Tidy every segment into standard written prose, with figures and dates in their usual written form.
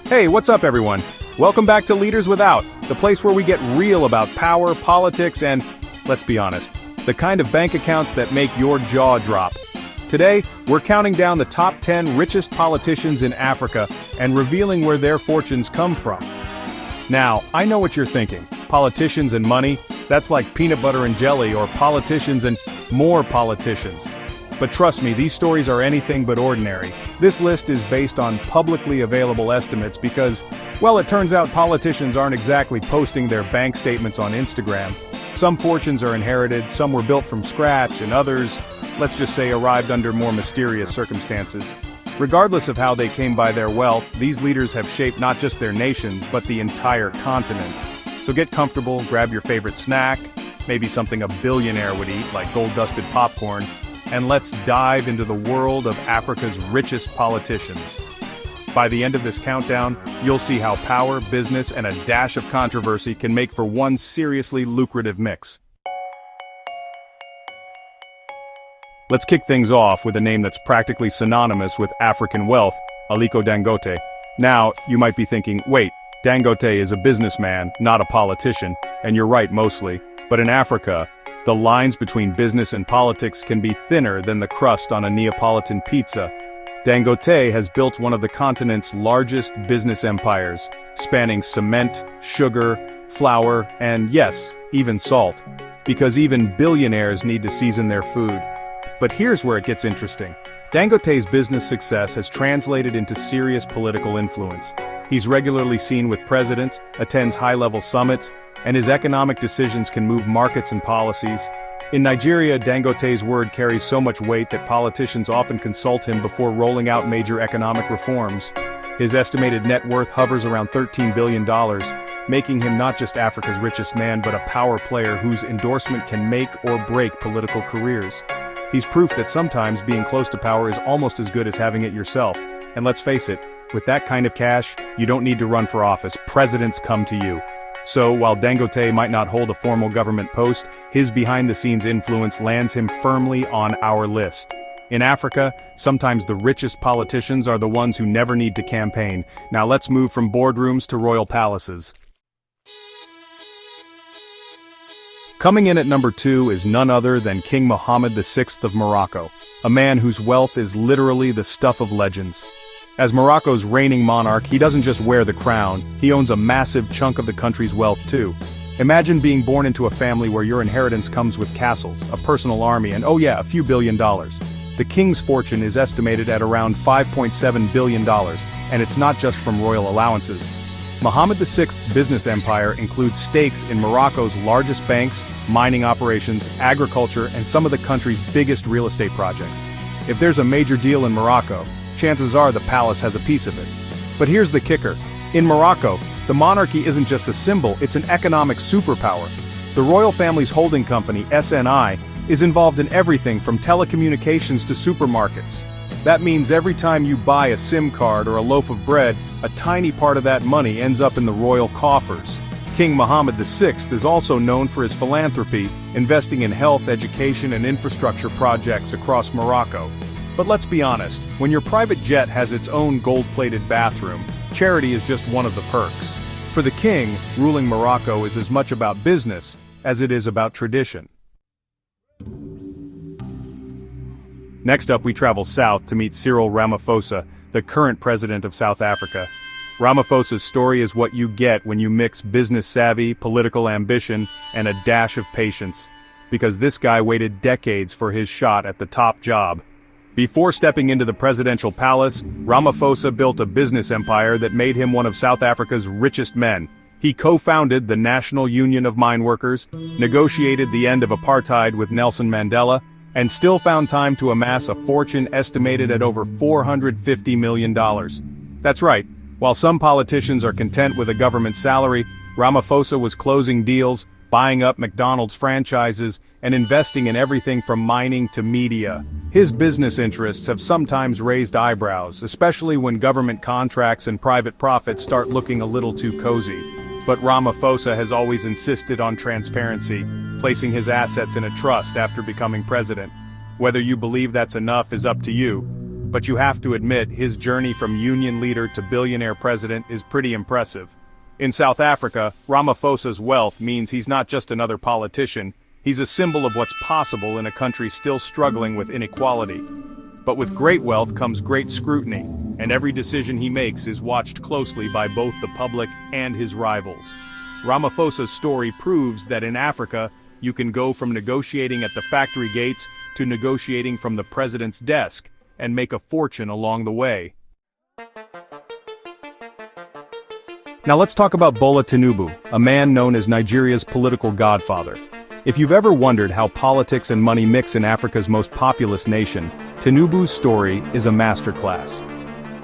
Hey, what's up everyone? Welcome back to Leaders Without, the place where we get real about power, politics, and, let's be honest, the kind of bank accounts that make your jaw drop. Today, we're counting down the top 10 richest politicians in Africa and revealing where their fortunes come from. Now, I know what you're thinking. Politicians and money, that's like peanut butter and jelly, or politicians and more politicians. But trust me, these stories are anything but ordinary. This list is based on publicly available estimates because, well, it turns out politicians aren't exactly posting their bank statements on Instagram. Some fortunes are inherited, some were built from scratch, and others, let's just say, arrived under more mysterious circumstances. Regardless of how they came by their wealth, these leaders have shaped not just their nations, but the entire continent. So get comfortable, grab your favorite snack, maybe something a billionaire would eat, like gold-dusted popcorn, and let's dive into the world of Africa's richest politicians. By the end of this countdown, you'll see how power, business, and a dash of controversy can make for one seriously lucrative mix. Let's kick things off with a name that's practically synonymous with African wealth, Aliko Dangote. Now, you might be thinking, wait, Dangote is a businessman, not a politician, and you're right mostly. But in Africa, the lines between business and politics can be thinner than the crust on a Neapolitan pizza. Dangote has built one of the continent's largest business empires, spanning cement, sugar, flour, and yes, even salt. Because even billionaires need to season their food. But here's where it gets interesting. Dangote's business success has translated into serious political influence. He's regularly seen with presidents, attends high-level summits, and his economic decisions can move markets and policies. In Nigeria, Dangote's word carries so much weight that politicians often consult him before rolling out major economic reforms. His estimated net worth hovers around $13 billion, making him not just Africa's richest man but a power player whose endorsement can make or break political careers. He's proof that sometimes being close to power is almost as good as having it yourself. And let's face it, with that kind of cash, you don't need to run for office. Presidents come to you. So, while Dangote might not hold a formal government post, his behind-the-scenes influence lands him firmly on our list. In Africa, sometimes the richest politicians are the ones who never need to campaign. Now let's move from boardrooms to royal palaces. Coming in at number 2 is none other than King Mohammed VI of Morocco, a man whose wealth is literally the stuff of legends. As Morocco's reigning monarch, he doesn't just wear the crown, he owns a massive chunk of the country's wealth too. Imagine being born into a family where your inheritance comes with castles, a personal army, and oh yeah, a few $1 billion. The king's fortune is estimated at around $5.7 billion, and it's not just from royal allowances. Mohammed VI's business empire includes stakes in Morocco's largest banks, mining operations, agriculture, and some of the country's biggest real estate projects. If there's a major deal in Morocco, chances are the palace has a piece of it. But here's the kicker. In Morocco, the monarchy isn't just a symbol, it's an economic superpower. The royal family's holding company, SNI, is involved in everything from telecommunications to supermarkets. That means every time you buy a SIM card or a loaf of bread, a tiny part of that money ends up in the royal coffers. King Mohammed VI is also known for his philanthropy, investing in health, education, and infrastructure projects across Morocco. But let's be honest, when your private jet has its own gold-plated bathroom, charity is just one of the perks. For the king, ruling Morocco is as much about business as it is about tradition. Next up, we travel south to meet Cyril Ramaphosa, the current president of South Africa. Ramaphosa's story is what you get when you mix business savvy, political ambition, and a dash of patience. Because this guy waited decades for his shot at the top job. Before stepping into the presidential palace, Ramaphosa built a business empire that made him one of South Africa's richest men. He co-founded the National Union of Mine Workers, negotiated the end of apartheid with Nelson Mandela, and still found time to amass a fortune estimated at over $450 million. That's right, while some politicians are content with a government salary, Ramaphosa was closing deals, buying up McDonald's franchises, and investing in everything from mining to media. His business interests have sometimes raised eyebrows, especially when government contracts and private profits start looking a little too cozy. But Ramaphosa has always insisted on transparency, placing his assets in a trust after becoming president. Whether you believe that's enough is up to you. But you have to admit, his journey from union leader to billionaire president is pretty impressive. In South Africa, Ramaphosa's wealth means he's not just another politician, he's a symbol of what's possible in a country still struggling with inequality. But with great wealth comes great scrutiny, and every decision he makes is watched closely by both the public and his rivals. Ramaphosa's story proves that in Africa, you can go from negotiating at the factory gates to negotiating from the president's desk, and make a fortune along the way. Now let's talk about Bola Tinubu, a man known as Nigeria's political godfather. If you've ever wondered how politics and money mix in Africa's most populous nation, Tinubu's story is a masterclass.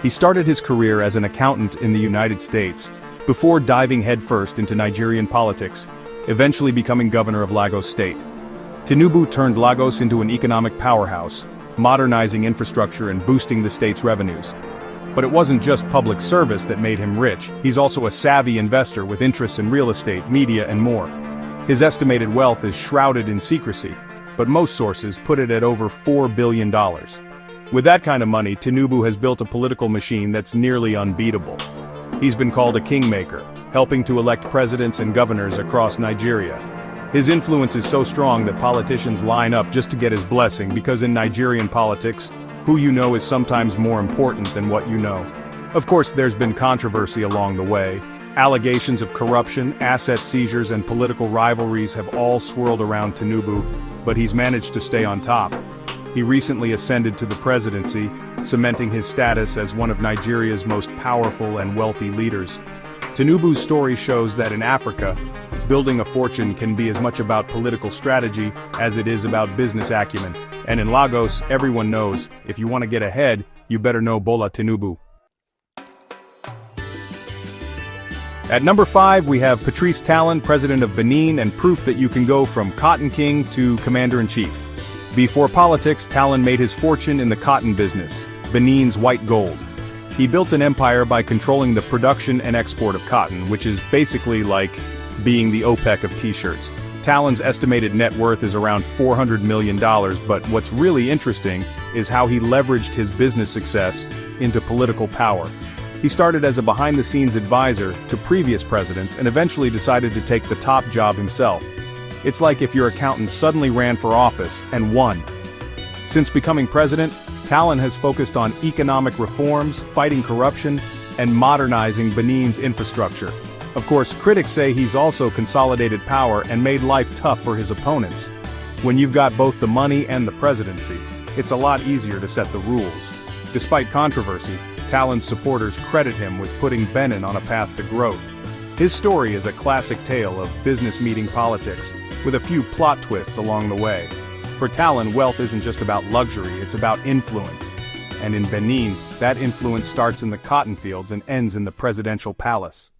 He started his career as an accountant in the United States, before diving headfirst into Nigerian politics, eventually becoming governor of Lagos State. Tinubu turned Lagos into an economic powerhouse, modernizing infrastructure and boosting the state's revenues. But it wasn't just public service that made him rich, he's also a savvy investor with interests in real estate, media and more. His estimated wealth is shrouded in secrecy, but most sources put it at over $4 billion. With that kind of money, Tinubu has built a political machine that's nearly unbeatable. He's been called a kingmaker, helping to elect presidents and governors across Nigeria. His influence is so strong that politicians line up just to get his blessing, because in Nigerian politics, who you know is sometimes more important than what you know. Of course, there's been controversy along the way. Allegations of corruption, asset seizures and political rivalries have all swirled around Tinubu, but he's managed to stay on top. He recently ascended to the presidency, cementing his status as one of Nigeria's most powerful and wealthy leaders. Tinubu's story shows that in Africa, building a fortune can be as much about political strategy as it is about business acumen. And in Lagos, everyone knows, if you want to get ahead, you better know Bola Tinubu. At number 5, we have Patrice Talon, president of Benin, and proof that you can go from cotton king to commander-in-chief. Before politics, Talon made his fortune in the cotton business, Benin's white gold. He built an empire by controlling the production and export of cotton, which is basically like being the OPEC of t-shirts. Talon's estimated net worth is around $400 million, but what's really interesting is how he leveraged his business success into political power. He started as a behind-the-scenes advisor to previous presidents and eventually decided to take the top job himself. It's like if your accountant suddenly ran for office and won. Since becoming president, Talon has focused on economic reforms, fighting corruption, and modernizing Benin's infrastructure. Of course, critics say he's also consolidated power and made life tough for his opponents. When you've got both the money and the presidency, it's a lot easier to set the rules. Despite controversy, Talon's supporters credit him with putting Benin on a path to growth. His story is a classic tale of business meeting politics, with a few plot twists along the way. For Talon, wealth isn't just about luxury, it's about influence. And in Benin, that influence starts in the cotton fields and ends in the presidential palace.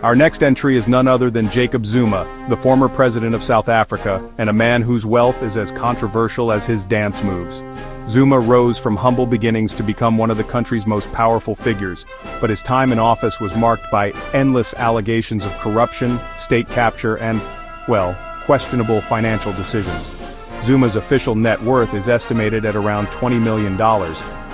Our next entry is none other than Jacob Zuma, the former president of South Africa, and a man whose wealth is as controversial as his dance moves. Zuma rose from humble beginnings to become one of the country's most powerful figures, but his time in office was marked by endless allegations of corruption, state capture, and, well, questionable financial decisions. Zuma's official net worth is estimated at around $20 million,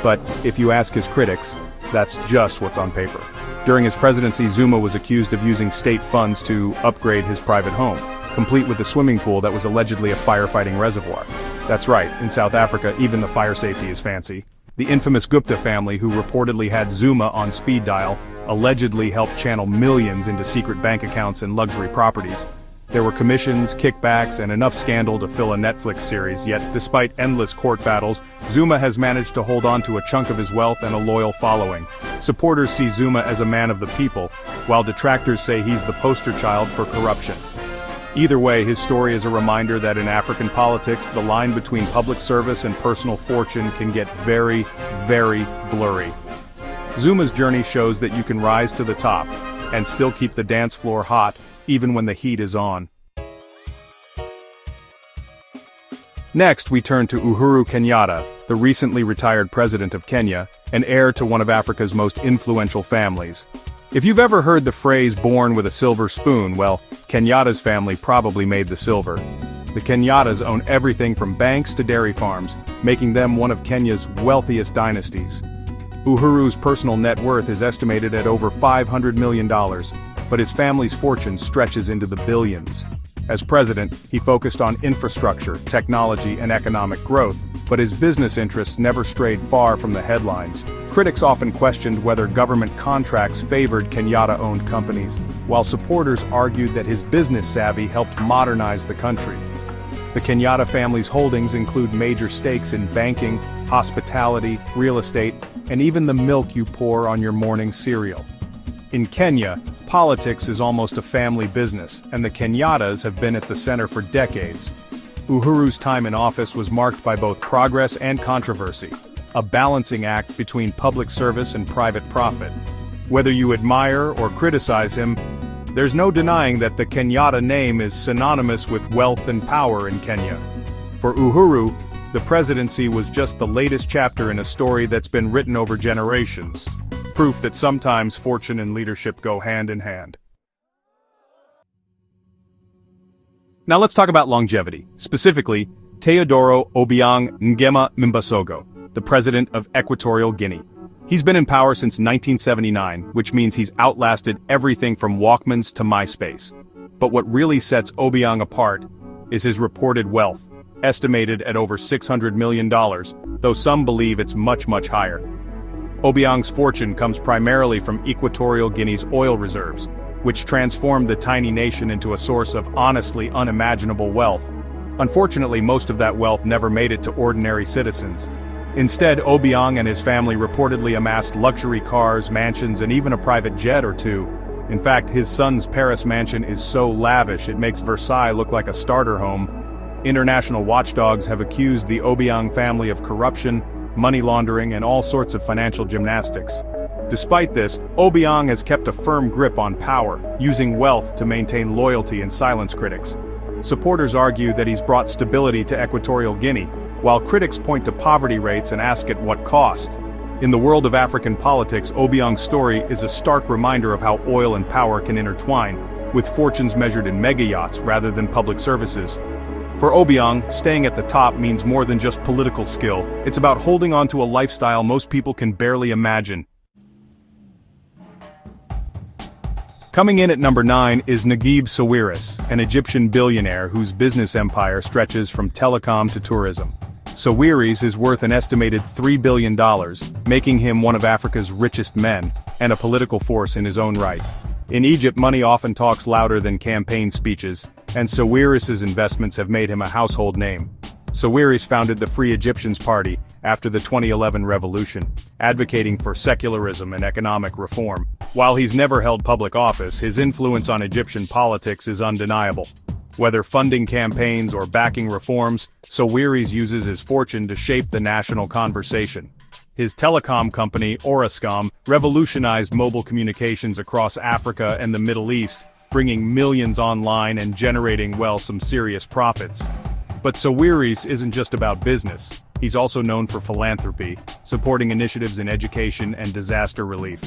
but if you ask his critics, that's just what's on paper. During his presidency, Zuma was accused of using state funds to upgrade his private home, complete with a swimming pool that was allegedly a firefighting reservoir. That's right, in South Africa, even the fire safety is fancy. The infamous Gupta family, who reportedly had Zuma on speed dial, allegedly helped channel millions into secret bank accounts and luxury properties. There were commissions, kickbacks, and enough scandal to fill a Netflix series, yet despite endless court battles, Zuma has managed to hold on to a chunk of his wealth and a loyal following. Supporters see Zuma as a man of the people, while detractors say he's the poster child for corruption. Either way, his story is a reminder that in African politics, the line between public service and personal fortune can get very, very blurry. Zuma's journey shows that you can rise to the top and still keep the dance floor hot, even when the heat is on. Next, we turn to Uhuru Kenyatta, the recently retired president of Kenya, and heir to one of Africa's most influential families. If you've ever heard the phrase "born with a silver spoon," well, Kenyatta's family probably made the silver. The Kenyatas own everything from banks to dairy farms, making them one of Kenya's wealthiest dynasties. Uhuru's personal net worth is estimated at over $500 million, but his family's fortune stretches into the billions. As president, he focused on infrastructure, technology, and economic growth, but his business interests never strayed far from the headlines. Critics often questioned whether government contracts favored Kenyatta-owned companies, while supporters argued that his business savvy helped modernize the country. The Kenyatta family's holdings include major stakes in banking, hospitality, real estate, and even the milk you pour on your morning cereal. In Kenya, politics is almost a family business, and the Kenyatas have been at the center for decades. Uhuru's time in office was marked by both progress and controversy, a balancing act between public service and private profit. Whether you admire or criticize him, there's no denying that the Kenyatta name is synonymous with wealth and power in Kenya. For Uhuru, the presidency was just the latest chapter in a story that's been written over generations. Proof that sometimes fortune and leadership go hand in hand. Now let's talk about longevity, specifically, Teodoro Obiang Nguema Mbasogo, the president of Equatorial Guinea. He's been in power since 1979, which means he's outlasted everything from Walkmans to MySpace. But what really sets Obiang apart is his reported wealth, estimated at over $600 million, though some believe it's much higher. Obiang's fortune comes primarily from Equatorial Guinea's oil reserves, which transformed the tiny nation into a source of honestly unimaginable wealth. Unfortunately, most of that wealth never made it to ordinary citizens. Instead, Obiang and his family reportedly amassed luxury cars, mansions, and even a private jet or two. In fact, his son's Paris mansion is so lavish it makes Versailles look like a starter home. International watchdogs have accused the Obiang family of corruption, money laundering, and all sorts of financial gymnastics. Despite this, Obiang has kept a firm grip on power, using wealth to maintain loyalty and silence critics. Supporters argue that he's brought stability to Equatorial Guinea, while critics point to poverty rates and ask at what cost. In the world of African politics, Obiang's story is a stark reminder of how oil and power can intertwine, with fortunes measured in mega-yachts rather than public services. For Obiang, staying at the top means more than just political skill. It's about holding on to a lifestyle most people can barely imagine. Coming in at number 9 is Naguib Sawiris, an Egyptian billionaire whose business empire stretches from telecom to tourism. Sawiris is worth an estimated $3 billion, making him one of Africa's richest men, and a political force in his own right. In Egypt, money often talks louder than campaign speeches, and Sawiris' investments have made him a household name. Sawiris founded the Free Egyptians Party after the 2011 revolution, advocating for secularism and economic reform. While he's never held public office, his influence on Egyptian politics is undeniable. Whether funding campaigns or backing reforms, Sawiris uses his fortune to shape the national conversation. His telecom company, Orascom, revolutionized mobile communications across Africa and the Middle East, bringing millions online and generating, well, some serious profits. But Sawiris isn't just about business. He's also known for philanthropy, supporting initiatives in education and disaster relief.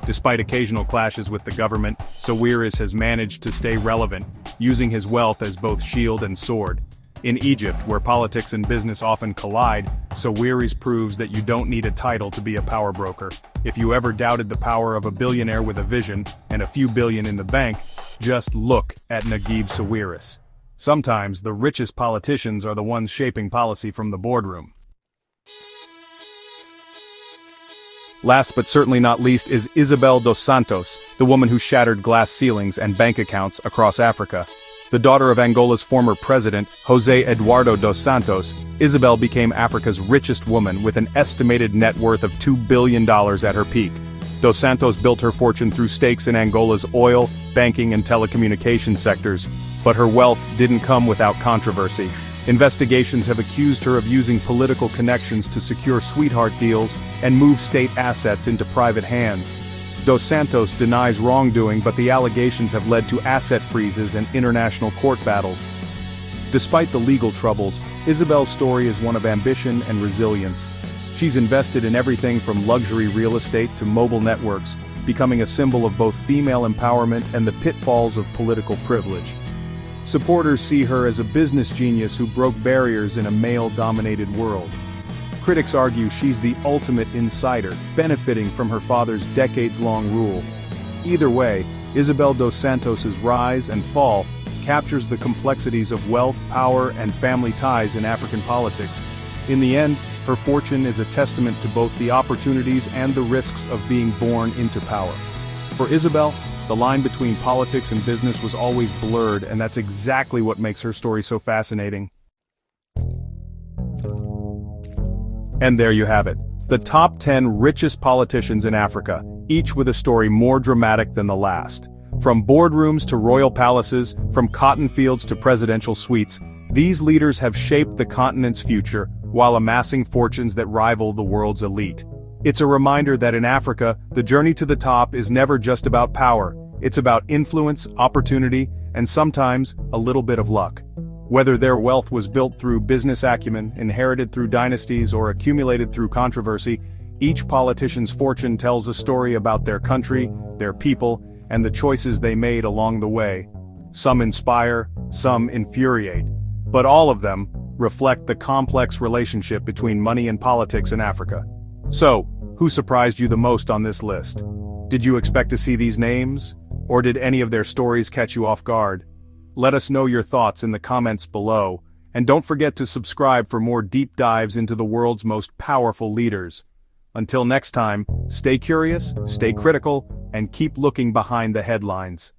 Despite occasional clashes with the government, Sawiris has managed to stay relevant, using his wealth as both shield and sword. In Egypt, where politics and business often collide, Sawiris proves that you don't need a title to be a power broker. If you ever doubted the power of a billionaire with a vision, and a few billion in the bank, just look at Naguib Sawiris. Sometimes, the richest politicians are the ones shaping policy from the boardroom. Last but certainly not least is Isabel dos Santos, the woman who shattered glass ceilings and bank accounts across Africa. The daughter of Angola's former president, José Eduardo dos Santos, Isabel became Africa's richest woman with an estimated net worth of $2 billion at her peak. Dos Santos built her fortune through stakes in Angola's oil, banking and telecommunications sectors, but her wealth didn't come without controversy. Investigations have accused her of using political connections to secure sweetheart deals and move state assets into private hands. Dos Santos denies wrongdoing, but the allegations have led to asset freezes and international court battles. Despite the legal troubles, Isabel's story is one of ambition and resilience. She's invested in everything from luxury real estate to mobile networks, becoming a symbol of both female empowerment and the pitfalls of political privilege. Supporters see her as a business genius who broke barriers in a male-dominated world. Critics argue she's the ultimate insider, benefiting from her father's decades-long rule. Either way, Isabel dos Santos's rise and fall captures the complexities of wealth, power, and family ties in African politics. In the end, her fortune is a testament to both the opportunities and the risks of being born into power. For Isabel, the line between politics and business was always blurred, and that's exactly what makes her story so fascinating. And there you have it. The top 10 richest politicians in Africa, each with a story more dramatic than the last. From boardrooms to royal palaces, from cotton fields to presidential suites, these leaders have shaped the continent's future while amassing fortunes that rival the world's elite. It's a reminder that in Africa, the journey to the top is never just about power. It's about influence, opportunity, and sometimes, a little bit of luck. Whether their wealth was built through business acumen, inherited through dynasties, or accumulated through controversy, each politician's fortune tells a story about their country, their people, and the choices they made along the way. Some inspire, some infuriate. But all of them reflect the complex relationship between money and politics in Africa. So, who surprised you the most on this list? Did you expect to see these names? Or did any of their stories catch you off guard? Let us know your thoughts in the comments below, and don't forget to subscribe for more deep dives into the world's most powerful leaders. Until next time, stay curious, stay critical, and keep looking behind the headlines.